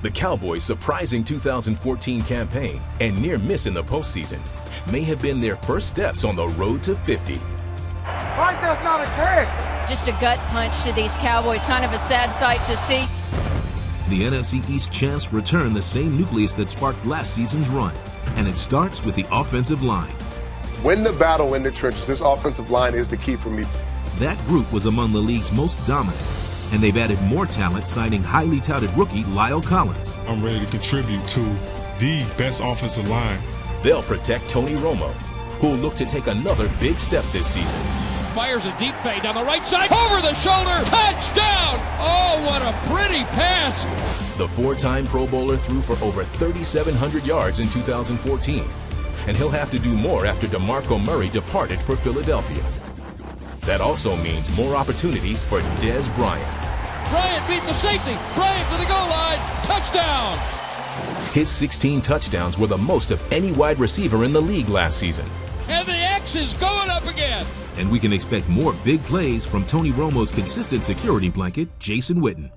The Cowboys' surprising 2014 campaign and near miss in the postseason may have been their first steps on the road to 50. Why is that not a catch? Just a gut punch to these Cowboys, kind of a sad sight to see. The NFC East champs return the same nucleus that sparked last season's run, and it starts with the offensive line. Win the battle in the trenches. This offensive line is the key for me. That group was among the league's most dominant, and they've added more talent, signing highly touted rookie Lyle Collins. I'm ready to contribute to the best offensive line. They'll protect Tony Romo, who'll look to take another big step this season. Fires a deep fade down the right side, over the shoulder, touchdown! Oh, what a pretty pass! The four-time Pro Bowler threw for over 3,700 yards in 2014, and he'll have to do more after DeMarco Murray departed for Philadelphia. That also means more opportunities for Dez Bryant. Bryant beat the safety, Bryant to the goal line, touchdown! His 16 touchdowns were the most of any wide receiver in the league last season. And the X is going up again! And we can expect more big plays from Tony Romo's consistent security blanket, Jason Witten.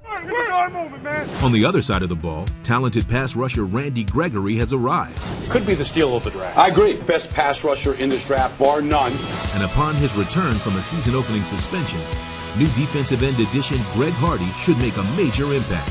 On the other side of the ball, talented pass rusher Randy Gregory has arrived. Could be the steal of the draft. I agree. Best pass rusher in this draft, bar none. And upon his return from a season-opening suspension, new defensive end addition Greg Hardy should make a major impact.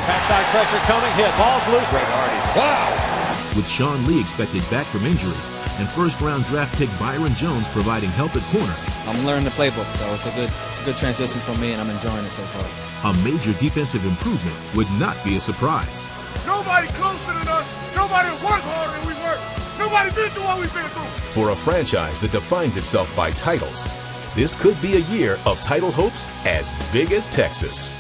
Backside pressure coming, hit, ball's loose. Greg Hardy. Wow! With Sean Lee expected back from injury, and first-round draft pick Byron Jones providing help at corner. I'm learning the playbook, so it's a good transition for me, and I'm enjoying it so far. A major defensive improvement would not be a surprise. Nobody closer than us. Nobody work harder than we work. Nobody been through what we've been through. For a franchise that defines itself by titles, this could be a year of title hopes as big as Texas.